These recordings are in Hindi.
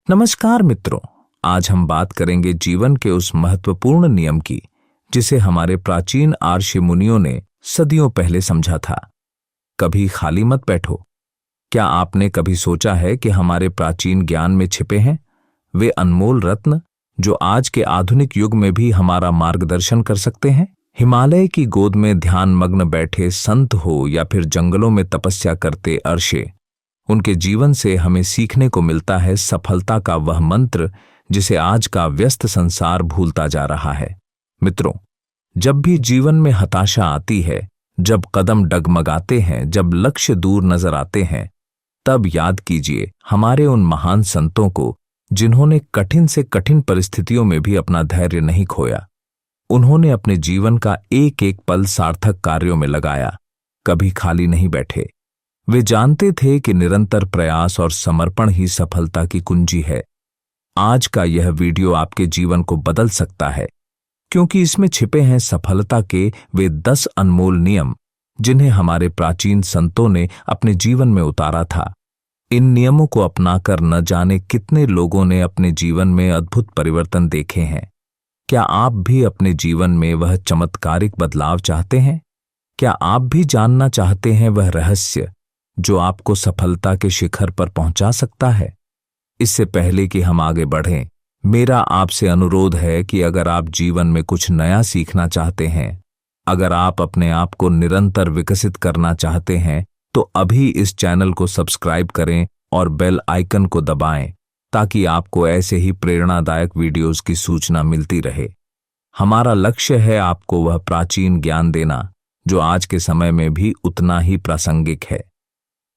नमस्कार मित्रों। आज हम बात करेंगे जीवन के उस महत्वपूर्ण नियम की जिसे हमारे प्राचीन आर्षि मुनियों ने सदियों पहले समझा था। कभी खाली मत बैठो। क्या आपने कभी सोचा है कि हमारे प्राचीन ज्ञान में छिपे हैं वे अनमोल रत्न जो आज के आधुनिक युग में भी हमारा मार्गदर्शन कर सकते हैं? हिमालय की गोद में ध्यान मग्न बैठे संत हो या फिर जंगलों में तपस्या करते अर्षे, उनके जीवन से हमें सीखने को मिलता है सफलता का वह मंत्र जिसे आज का व्यस्त संसार भूलता जा रहा है। मित्रों, जब भी जीवन में हताशा आती है, जब कदम डगमगाते हैं, जब लक्ष्य दूर नजर आते हैं, तब याद कीजिए हमारे उन महान संतों को जिन्होंने कठिन से कठिन परिस्थितियों में भी अपना धैर्य नहीं खोया। उन्होंने अपने जीवन का एक एक पल सार्थक कार्यों में लगाया, कभी खाली नहीं बैठे। वे जानते थे कि निरंतर प्रयास और समर्पण ही सफलता की कुंजी है। आज का यह वीडियो आपके जीवन को बदल सकता है, क्योंकि इसमें छिपे हैं सफलता के वे 10 अनमोल नियम जिन्हें हमारे प्राचीन संतों ने अपने जीवन में उतारा था। इन नियमों को अपनाकर न जाने कितने लोगों ने अपने जीवन में अद्भुत परिवर्तन देखे हैं। क्या आप भी अपने जीवन में वह चमत्कारिक बदलाव चाहते हैं? क्या आप भी जानना चाहते हैं वह रहस्य जो आपको सफलता के शिखर पर पहुंचा सकता है? इससे पहले कि हम आगे बढ़ें, मेरा आपसे अनुरोध है कि अगर आप जीवन में कुछ नया सीखना चाहते हैं, अगर आप अपने आप को निरंतर विकसित करना चाहते हैं, तो अभी इस चैनल को सब्सक्राइब करें और बेल आइकन को दबाएं ताकि आपको ऐसे ही प्रेरणादायक वीडियोस की सूचना मिलती रहे। हमारा लक्ष्य है आपको वह प्राचीन ज्ञान देना जो आज के समय में भी उतना ही प्रासंगिक है।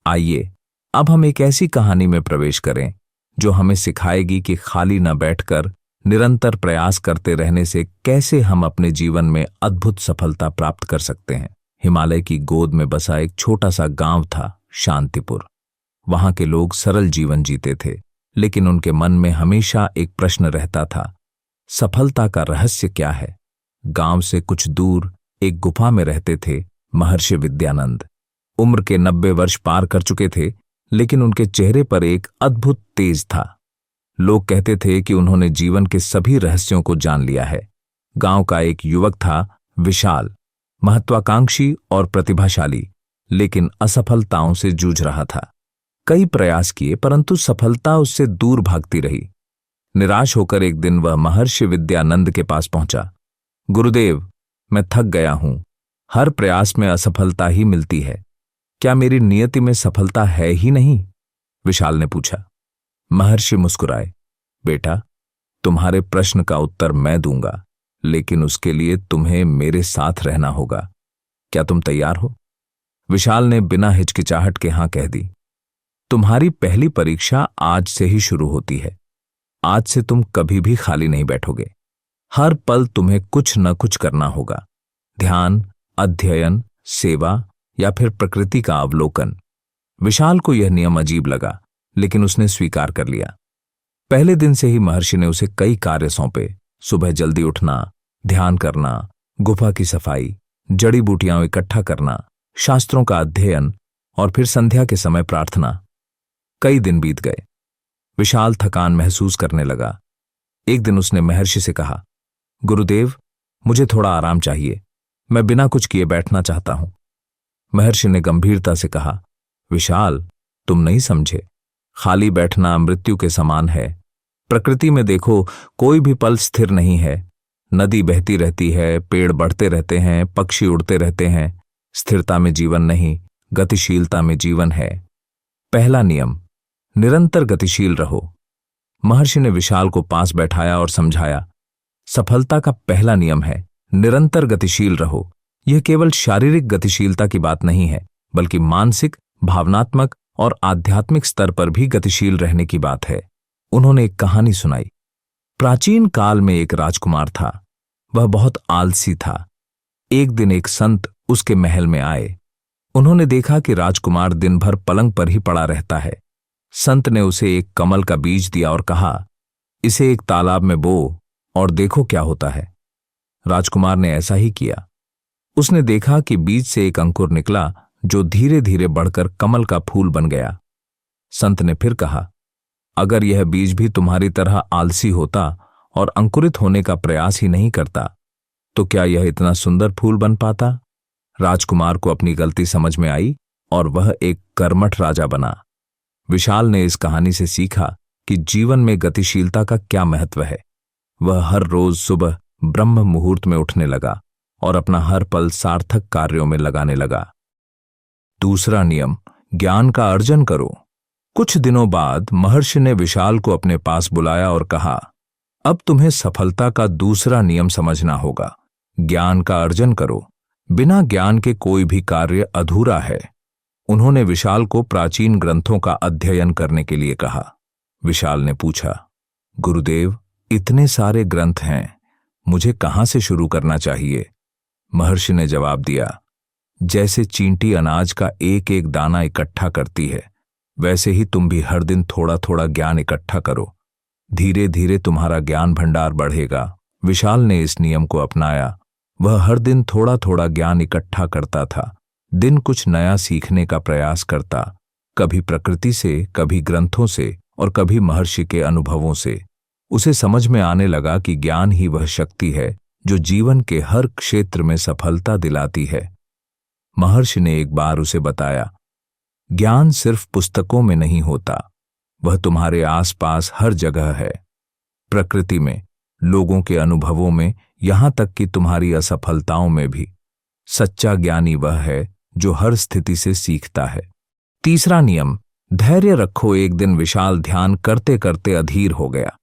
आइए अब हम एक ऐसी कहानी में प्रवेश करें जो हमें सिखाएगी कि खाली न बैठकर निरंतर प्रयास करते रहने से कैसे हम अपने जीवन में अद्भुत सफलता प्राप्त कर सकते हैं। हिमालय की गोद में बसा एक छोटा सा गांव था, शांतिपुर। वहां के लोग सरल जीवन जीते थे, लेकिन उनके मन में हमेशा एक प्रश्न रहता था, सफलता का रहस्य क्या है? गांव से कुछ दूर एक गुफा में रहते थे महर्षि विद्यानंद। उम्र के 90 वर्ष पार कर चुके थे, लेकिन उनके चेहरे पर एक अद्भुत तेज था। लोग कहते थे कि उन्होंने जीवन के सभी रहस्यों को जान लिया है। गांव का एक युवक था, विशाल, महत्वाकांक्षी और प्रतिभाशाली, लेकिन असफलताओं से जूझ रहा था। कई प्रयास किए, परंतु सफलता उससे दूर भागती रही। निराश होकर एक दिन वह महर्षि विद्यानंद के पास पहुंचा। गुरुदेव, मैं थक गया हूं, हर प्रयास में असफलता ही मिलती है। क्या मेरी नियति में सफलता है ही नहीं? विशाल ने पूछा। महर्षि मुस्कुराए। बेटा, तुम्हारे प्रश्न का उत्तर मैं दूंगा, लेकिन उसके लिए तुम्हें मेरे साथ रहना होगा। क्या तुम तैयार हो? विशाल ने बिना हिचकिचाहट के हां कह दी। तुम्हारी पहली परीक्षा आज से ही शुरू होती है। आज से तुम कभी भी खाली नहीं बैठोगे। हर पल तुम्हें कुछ न कुछ करना होगा। ध्यान, अध्ययन, सेवा या फिर प्रकृति का अवलोकन। विशाल को यह नियम अजीब लगा, लेकिन उसने स्वीकार कर लिया। पहले दिन से ही महर्षि ने उसे कई कार्य सौंपे। सुबह जल्दी उठना, ध्यान करना, गुफा की सफाई, जड़ी बूटियां इकट्ठा करना, शास्त्रों का अध्ययन और फिर संध्या के समय प्रार्थना। कई दिन बीत गए। विशाल थकान महसूस करने लगा। एक दिन उसने महर्षि से कहा, गुरुदेव, मुझे थोड़ा आराम चाहिए। मैं बिना कुछ किए बैठना चाहता हूं। महर्षि ने गंभीरता से कहा, विशाल, तुम नहीं समझे। खाली बैठना मृत्यु के समान है। प्रकृति में देखो, कोई भी पल स्थिर नहीं है। नदी बहती रहती है, पेड़ बढ़ते रहते हैं, पक्षी उड़ते रहते हैं। स्थिरता में जीवन नहीं, गतिशीलता में जीवन है। पहला नियम, निरंतर गतिशील रहो। महर्षि ने विशाल को पास बैठाया और समझाया, सफलता का पहला नियम है निरंतर गतिशील रहो। यह केवल शारीरिक गतिशीलता की बात नहीं है, बल्कि मानसिक, भावनात्मक और आध्यात्मिक स्तर पर भी गतिशील रहने की बात है। उन्होंने एक कहानी सुनाई। प्राचीन काल में एक राजकुमार था। वह बहुत आलसी था। एक दिन एक संत उसके महल में आए। उन्होंने देखा कि राजकुमार दिन भर पलंग पर ही पड़ा रहता है। संत ने उसे एक कमल का बीज दिया और कहा, इसे एक तालाब में बो और देखो क्या होता है। राजकुमार ने ऐसा ही किया। उसने देखा कि बीज से एक अंकुर निकला जो धीरे धीरे बढ़कर कमल का फूल बन गया। संत ने फिर कहा, अगर यह बीज भी तुम्हारी तरह आलसी होता और अंकुरित होने का प्रयास ही नहीं करता, तो क्या यह इतना सुंदर फूल बन पाता? राजकुमार को अपनी गलती समझ में आई और वह एक कर्मठ राजा बना। विशाल ने इस कहानी से सीखा कि जीवन में गतिशीलता का क्या महत्व है। वह हर रोज सुबह ब्रह्म मुहूर्त में उठने लगा और अपना हर पल सार्थक कार्यों में लगाने लगा। दूसरा नियम, ज्ञान का अर्जन करो। कुछ दिनों बाद महर्षि ने विशाल को अपने पास बुलाया और कहा, अब तुम्हें सफलता का दूसरा नियम समझना होगा। ज्ञान का अर्जन करो। बिना ज्ञान के कोई भी कार्य अधूरा है। उन्होंने विशाल को प्राचीन ग्रंथों का अध्ययन करने के लिए कहा। विशाल ने पूछा, गुरुदेव, इतने सारे ग्रंथ हैं, मुझे कहां से शुरू करना चाहिए? महर्षि ने जवाब दिया, जैसे चींटी अनाज का एक एक दाना इकट्ठा करती है, वैसे ही तुम भी हर दिन थोड़ा थोड़ा ज्ञान इकट्ठा करो। धीरे धीरे तुम्हारा ज्ञान भंडार बढ़ेगा। विशाल ने इस नियम को अपनाया। वह हर दिन थोड़ा थोड़ा ज्ञान इकट्ठा करता था। दिन कुछ नया सीखने का प्रयास करता, कभी प्रकृति से, कभी ग्रंथों से और कभी महर्षि के अनुभवों से। उसे समझ में आने लगा कि ज्ञान ही वह शक्ति है जो जीवन के हर क्षेत्र में सफलता दिलाती है। महर्षि ने एक बार उसे बताया, ज्ञान सिर्फ पुस्तकों में नहीं होता, वह तुम्हारे आसपास हर जगह है। प्रकृति में, लोगों के अनुभवों में, यहां तक कि तुम्हारी असफलताओं में भी। सच्चा ज्ञानी वह है जो हर स्थिति से सीखता है। तीसरा नियम, धैर्य रखो। एक दिन विशाल ध्यान करते करते अधीर हो गया।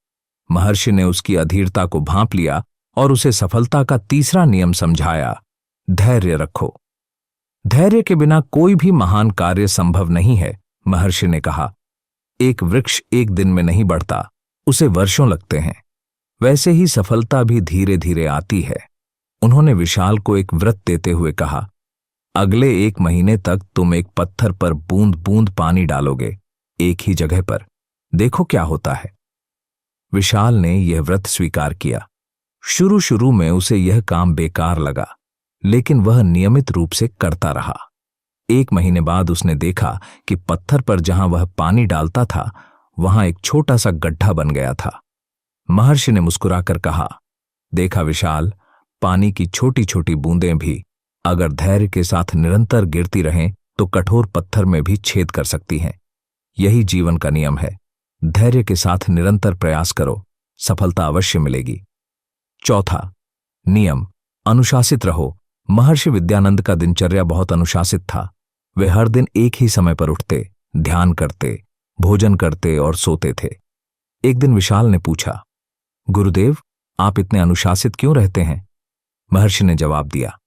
महर्षि ने उसकी अधीरता को भांप लिया और उसे सफलता का तीसरा नियम समझाया, धैर्य रखो। धैर्य के बिना कोई भी महान कार्य संभव नहीं है। महर्षि ने कहा, एक वृक्ष एक दिन में नहीं बढ़ता, उसे वर्षों लगते हैं। वैसे ही सफलता भी धीरे धीरे आती है। उन्होंने विशाल को एक व्रत देते हुए कहा, अगले 1 महीने तक तुम एक पत्थर पर बूंद बूंद पानी डालोगे, एक ही जगह पर। देखो क्या होता है। विशाल ने यह व्रत स्वीकार किया। शुरू शुरू में उसे यह काम बेकार लगा, लेकिन वह नियमित रूप से करता रहा। 1 महीने बाद उसने देखा कि पत्थर पर जहां वह पानी डालता था, वहां एक छोटा सा गड्ढा बन गया था। महर्षि ने मुस्कुराकर कहा, देखा विशाल, पानी की छोटी छोटी बूंदें भी अगर धैर्य के साथ निरंतर गिरती रहें तो कठोर पत्थर में भी छेद कर सकती हैं। यही जीवन का नियम है। धैर्य के साथ निरंतर प्रयास करो, सफलता अवश्य मिलेगी। चौथा नियम, अनुशासित रहो। महर्षि विद्यानंद का दिनचर्या बहुत अनुशासित था। वे हर दिन एक ही समय पर उठते, ध्यान करते, भोजन करते और सोते थे। एक दिन विशाल ने पूछा, गुरुदेव, आप इतने अनुशासित क्यों रहते हैं? महर्षि ने जवाब दिया,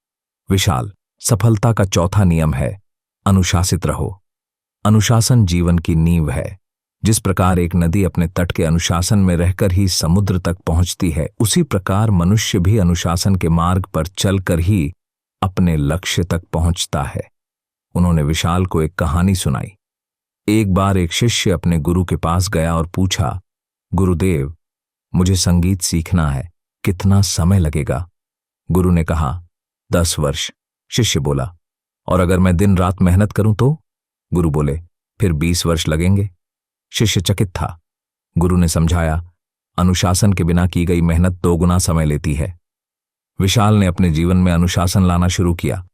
विशाल, सफलता का चौथा नियम है, अनुशासित रहो। अनुशासन जीवन की नींव है। जिस प्रकार एक नदी अपने तट के अनुशासन में रहकर ही समुद्र तक पहुंचती है, उसी प्रकार मनुष्य भी अनुशासन के मार्ग पर चलकर ही अपने लक्ष्य तक पहुंचता है। उन्होंने विशाल को एक कहानी सुनाई। एक बार एक शिष्य अपने गुरु के पास गया और पूछा, गुरुदेव, मुझे संगीत सीखना है, कितना समय लगेगा? गुरु ने कहा, 10 वर्ष। शिष्य बोला, और अगर मैं दिन रात मेहनत करूं तो? गुरु बोले, फिर 20 वर्ष लगेंगे। शिष्य चकित था। गुरु ने समझाया, अनुशासन के बिना की गई मेहनत 2 गुना समय लेती है। विशाल ने अपने जीवन में अनुशासन लाना शुरू किया।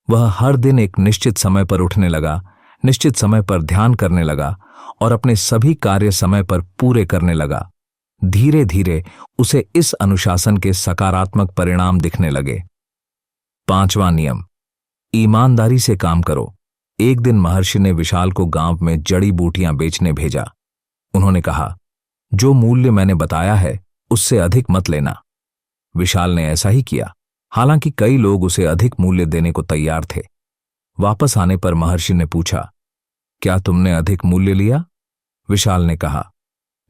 वह हर दिन एक निश्चित समय पर उठने लगा, निश्चित समय पर ध्यान करने लगा और अपने सभी कार्य समय पर पूरे करने लगा। धीरे धीरे उसे इस अनुशासन के सकारात्मक परिणाम दिखने लगे। 5वां नियम, ईमानदारी से काम करो। एक दिन महर्षि ने विशाल को गांव में जड़ी बूटियां बेचने भेजा। उन्होंने कहा, जो मूल्य मैंने बताया है उससे अधिक मत लेना। विशाल ने ऐसा ही किया, हालांकि कई लोग उसे अधिक मूल्य देने को तैयार थे। वापस आने पर महर्षि ने पूछा, क्या तुमने अधिक मूल्य लिया? विशाल ने कहा,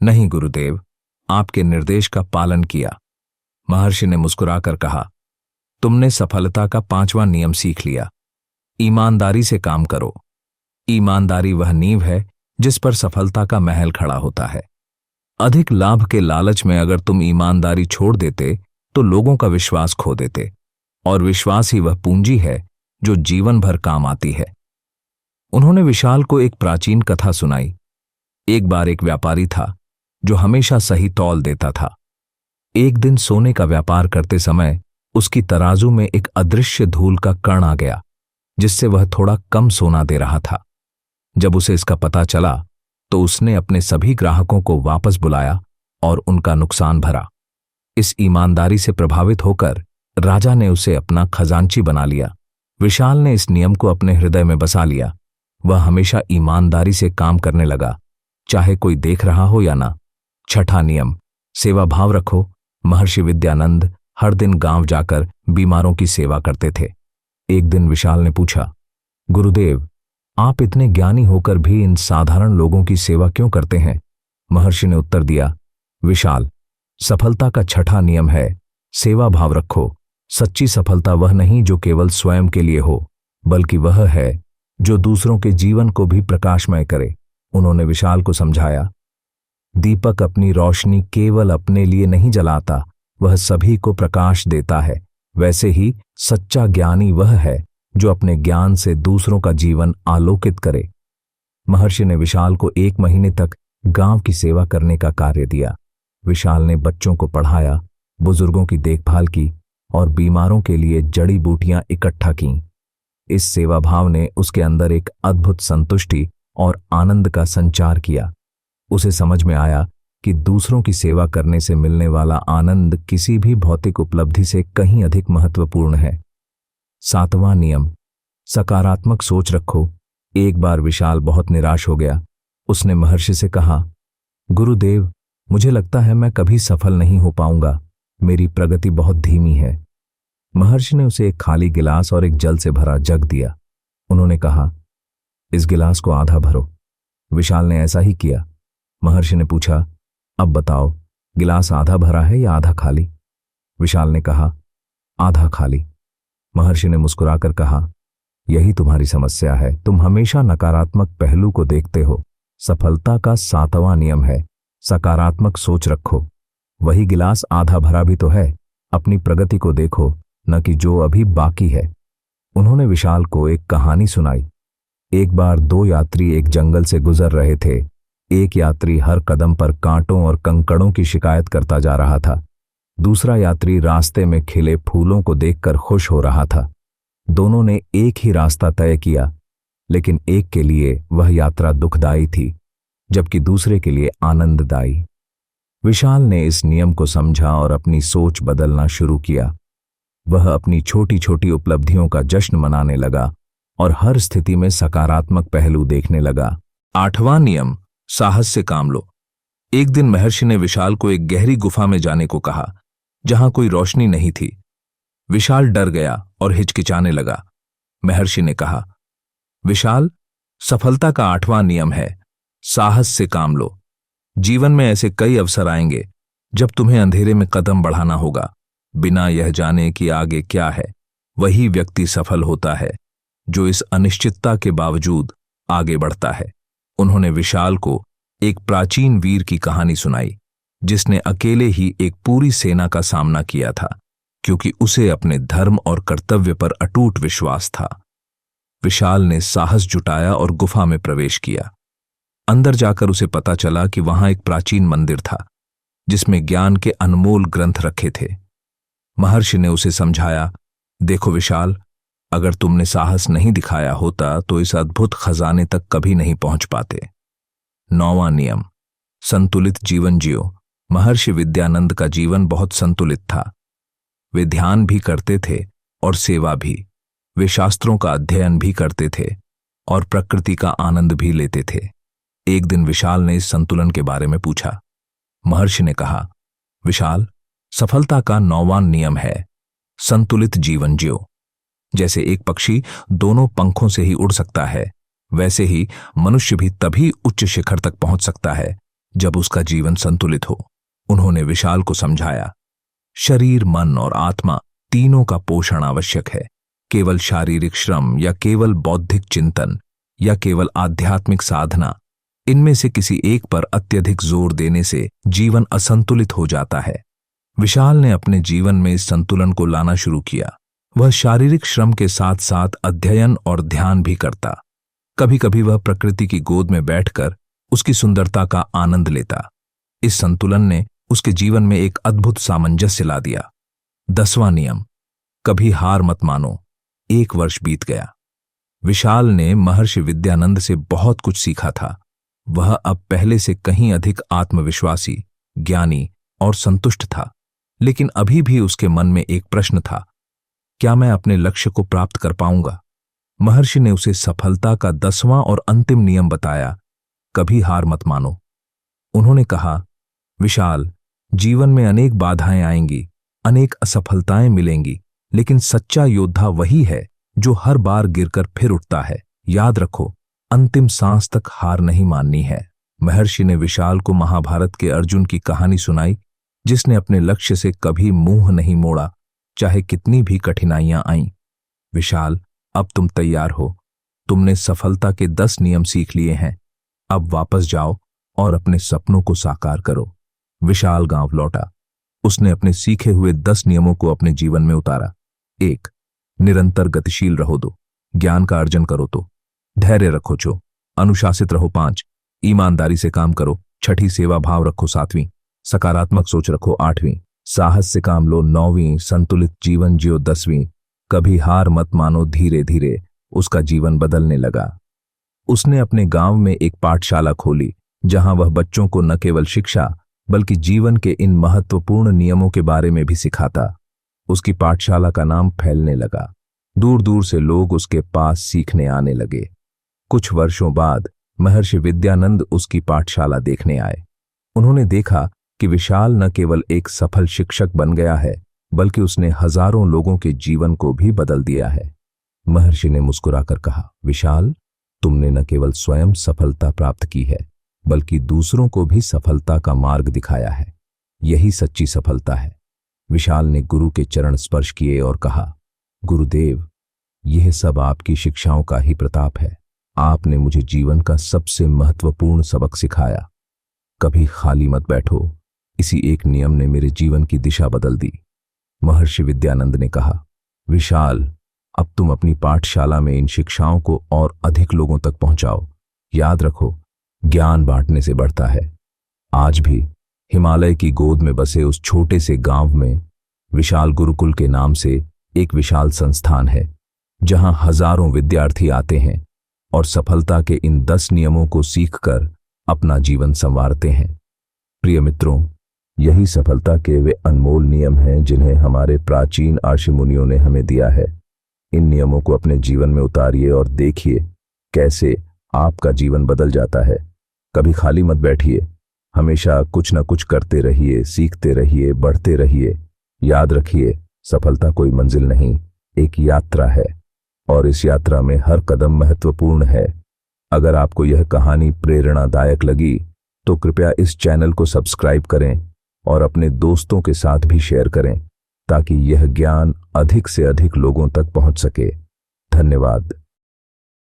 नहीं गुरुदेव, आपके निर्देश का पालन किया। महर्षि ने मुस्कुराकर कहा, तुमने सफलता का 5वां नियम सीख लिया। ईमानदारी से काम करो। ईमानदारी वह नींव है जिस पर सफलता का महल खड़ा होता है। अधिक लाभ के लालच में अगर तुम ईमानदारी छोड़ देते तो लोगों का विश्वास खो देते, और विश्वास ही वह पूंजी है जो जीवन भर काम आती है। उन्होंने विशाल को एक प्राचीन कथा सुनाई। एक बार एक व्यापारी था जो हमेशा सही तौल देता था। एक दिन सोने का व्यापार करते समय उसकी तराजू में एक अदृश्य धूल का कण आ गया, जिससे वह थोड़ा कम सोना दे रहा था। जब उसे इसका पता चला तो उसने अपने सभी ग्राहकों को वापस बुलाया और उनका नुकसान भरा। इस ईमानदारी से प्रभावित होकर राजा ने उसे अपना खजांची बना लिया। विशाल ने इस नियम को अपने हृदय में बसा लिया। वह हमेशा ईमानदारी से काम करने लगा, चाहे कोई देख रहा हो या ना। छठा नियम, सेवा भाव रखो। महर्षि विद्यानंद हर दिन गांव जाकर बीमारों की सेवा करते थे। एक दिन विशाल ने पूछा, गुरुदेव, आप इतने ज्ञानी होकर भी इन साधारण लोगों की सेवा क्यों करते हैं? महर्षि ने उत्तर दिया, विशाल, सफलता का छठा नियम है सेवा भाव रखो। सच्ची सफलता वह नहीं जो केवल स्वयं के लिए हो, बल्कि वह है जो दूसरों के जीवन को भी प्रकाशमय करे। उन्होंने विशाल को समझाया, दीपक अपनी रोशनी केवल अपने लिए नहीं जलाता, वह सभी को प्रकाश देता है। वैसे ही सच्चा ज्ञानी वह है जो अपने ज्ञान से दूसरों का जीवन आलोकित करे। महर्षि ने विशाल को 1 महीने तक गांव की सेवा करने का कार्य दिया। विशाल ने बच्चों को पढ़ाया, बुजुर्गों की देखभाल की और बीमारों के लिए जड़ी बूटियां इकट्ठा कीं। इस सेवा भाव ने उसके अंदर एक अद्भुत संतुष्टि और आनंद का संचार किया। उसे समझ में आया कि दूसरों की सेवा करने से मिलने वाला आनंद किसी भी भौतिक उपलब्धि से कहीं अधिक महत्वपूर्ण है। 7वां नियम, सकारात्मक सोच रखो। एक बार विशाल बहुत निराश हो गया। उसने महर्षि से कहा, गुरुदेव, मुझे लगता है मैं कभी सफल नहीं हो पाऊंगा, मेरी प्रगति बहुत धीमी है। महर्षि ने उसे एक खाली गिलास और एक जल से भरा जग दिया। उन्होंने कहा, इस गिलास को आधा भरो। विशाल ने ऐसा ही किया। महर्षि ने पूछा, अब बताओ, गिलास आधा भरा है या आधा खाली? विशाल ने कहा, आधा खाली। महर्षि ने मुस्कुराकर कहा, यही तुम्हारी समस्या है, तुम हमेशा नकारात्मक पहलू को देखते हो। सफलता का 7वां नियम है सकारात्मक सोच रखो। वही गिलास आधा भरा भी तो है। अपनी प्रगति को देखो, न कि जो अभी बाकी है। उन्होंने विशाल को एक कहानी सुनाई। एक बार 2 यात्री एक जंगल से गुजर रहे थे। एक यात्री हर कदम पर कांटों और कंकड़ों की शिकायत करता जा रहा था। दूसरा यात्री रास्ते में खिले फूलों को देखकर खुश हो रहा था। दोनों ने एक ही रास्ता तय किया, लेकिन एक के लिए वह यात्रा दुखदायी थी, जबकि दूसरे के लिए आनंददायी। विशाल ने इस नियम को समझा और अपनी सोच बदलना शुरू किया। वह अपनी छोटी छोटी उपलब्धियों का जश्न मनाने लगा और हर स्थिति में सकारात्मक पहलू देखने लगा। 8वां नियम, साहस से काम लो। एक दिन महर्षि ने विशाल को एक गहरी गुफा में जाने को कहा, जहां कोई रोशनी नहीं थी। विशाल डर गया और हिचकिचाने लगा। महर्षि ने कहा, विशाल, सफलता का 8वां नियम है साहस से काम लो। जीवन में ऐसे कई अवसर आएंगे जब तुम्हें अंधेरे में कदम बढ़ाना होगा, बिना यह जाने कि आगे क्या है। वही व्यक्ति सफल होता है जो इस अनिश्चितता के बावजूद आगे बढ़ता है। उन्होंने विशाल को एक प्राचीन वीर की कहानी सुनाई, जिसने अकेले ही एक पूरी सेना का सामना किया था, क्योंकि उसे अपने धर्म और कर्तव्य पर अटूट विश्वास था। विशाल ने साहस जुटाया और गुफा में प्रवेश किया। अंदर जाकर उसे पता चला कि वहां एक प्राचीन मंदिर था, जिसमें ज्ञान के अनमोल ग्रंथ रखे थे। महर्षि ने उसे समझाया, देखो विशाल, अगर तुमने साहस नहीं दिखाया होता तो इस अद्भुत खजाने तक कभी नहीं पहुंच पाते। 9वां नियम, संतुलित जीवन जियो। महर्षि विद्यानंद का जीवन बहुत संतुलित था। वे ध्यान भी करते थे और सेवा भी। वे शास्त्रों का अध्ययन भी करते थे और प्रकृति का आनंद भी लेते थे। एक दिन विशाल ने इस संतुलन के बारे में पूछा। महर्षि ने कहा, विशाल, सफलता का 9वां नियम है संतुलित जीवन जियो। जैसे एक पक्षी दोनों पंखों से ही उड़ सकता है, वैसे ही मनुष्य भी तभी उच्च शिखर तक पहुंच सकता है जब उसका जीवन संतुलित हो। उन्होंने विशाल को समझाया, शरीर, मन और आत्मा तीनों का पोषण आवश्यक है। केवल शारीरिक श्रम या केवल बौद्धिक चिंतन या केवल आध्यात्मिक साधना, इनमें से किसी एक पर अत्यधिक जोर देने से जीवन असंतुलित हो जाता है। विशाल ने अपने जीवन में इस संतुलन को लाना शुरू किया। वह शारीरिक श्रम के साथ साथ अध्ययन और ध्यान भी करता। कभी कभी वह प्रकृति की गोद में बैठकर उसकी सुंदरता का आनंद लेता। इस संतुलन ने उसके जीवन में एक अद्भुत सामंजस्य ला दिया। 10वां नियम, कभी हार मत मानो। 1 वर्ष बीत गया। विशाल ने महर्षि विद्यानंद से बहुत कुछ सीखा था। वह अब पहले से कहीं अधिक आत्मविश्वासी, ज्ञानी और संतुष्ट था। लेकिन अभी भी उसके मन में एक प्रश्न था, क्या मैं अपने लक्ष्य को प्राप्त कर पाऊंगा? महर्षि ने उसे सफलता का 10वां और अंतिम नियम बताया, कभी हार मत मानो। उन्होंने कहा, विशाल, जीवन में अनेक बाधाएं आएंगी, अनेक असफलताएं मिलेंगी, लेकिन सच्चा योद्धा वही है जो हर बार गिरकर फिर उठता है। याद रखो, अंतिम सांस तक हार नहीं माननी है। महर्षि ने विशाल को महाभारत के अर्जुन की कहानी सुनाई, जिसने अपने लक्ष्य से कभी मुंह नहीं मोड़ा, चाहे कितनी भी कठिनाइयां आईं। विशाल, अब तुम तैयार हो। तुमने सफलता के 10 नियम सीख लिए हैं। अब वापस जाओ और अपने सपनों को साकार करो। विशाल गांव लौटा। उसने अपने सीखे हुए 10 नियमों को अपने जीवन में उतारा। 1, निरंतर गतिशील रहो। 2, ज्ञान का अर्जन करो। तो धैर्य रखो। 4, अनुशासित रहो। 5, ईमानदारी से काम करो। 6, सेवा भाव रखो। 7, सकारात्मक सोच रखो। 8, साहस से काम लो। 9, संतुलित जीवन जियो। 10, कभी हार मत मानो। धीरे धीरे उसका जीवन बदलने लगा। उसने अपने गांव में एक पाठशाला खोली, जहां वह बच्चों को न केवल शिक्षा बल्कि जीवन के इन महत्वपूर्ण नियमों के बारे में भी सिखाता। उसकी पाठशाला का नाम फैलने लगा। दूर दूर से लोग उसके पास सीखने आने लगे। कुछ वर्षों बाद महर्षि विद्यानंद उसकी पाठशाला देखने आए। उन्होंने देखा कि विशाल न केवल एक सफल शिक्षक बन गया है, बल्कि उसने हजारों लोगों के जीवन को भी बदल दिया है। महर्षि ने मुस्कुराकर कहा, विशाल, तुमने न केवल स्वयं सफलता प्राप्त की है, बल्कि दूसरों को भी सफलता का मार्ग दिखाया है। यही सच्ची सफलता है। विशाल ने गुरु के चरण स्पर्श किए और कहा, गुरुदेव, यह सब आपकी शिक्षाओं का ही प्रताप है। आपने मुझे जीवन का सबसे महत्वपूर्ण सबक सिखाया। कभी खाली मत बैठो। इसी एक नियम ने मेरे जीवन की दिशा बदल दी। महर्षि विद्यानंद ने कहा, विशाल, अब तुम अपनी पाठशाला में इन शिक्षाओं को और अधिक लोगों तक पहुंचाओ। याद रखो, ज्ञान बांटने से बढ़ता है। आज भी हिमालय की गोद में बसे उस छोटे से गांव में विशाल गुरुकुल के नाम से एक विशाल संस्थान है, जहां हजारों विद्यार्थी आते हैं और सफलता के इन 10 नियमों को सीखकर अपना जीवन संवारते हैं। प्रिय मित्रों, यही सफलता के वे अनमोल नियम हैं जिन्हें हमारे प्राचीन ऋषि मुनियों ने हमें दिया है। इन नियमों को अपने जीवन में उतारिए और देखिए कैसे आपका जीवन बदल जाता है। कभी खाली मत बैठिए। हमेशा कुछ न कुछ करते रहिए, सीखते रहिए, बढ़ते रहिए। याद रखिए, सफलता कोई मंजिल नहीं, एक यात्रा है, और इस यात्रा में हर कदम महत्वपूर्ण है। अगर आपको यह कहानी प्रेरणादायक लगी तो कृपया इस चैनल को सब्सक्राइब करें और अपने दोस्तों के साथ भी शेयर करें, ताकि यह ज्ञान अधिक से अधिक लोगों तक पहुंच सके। धन्यवाद।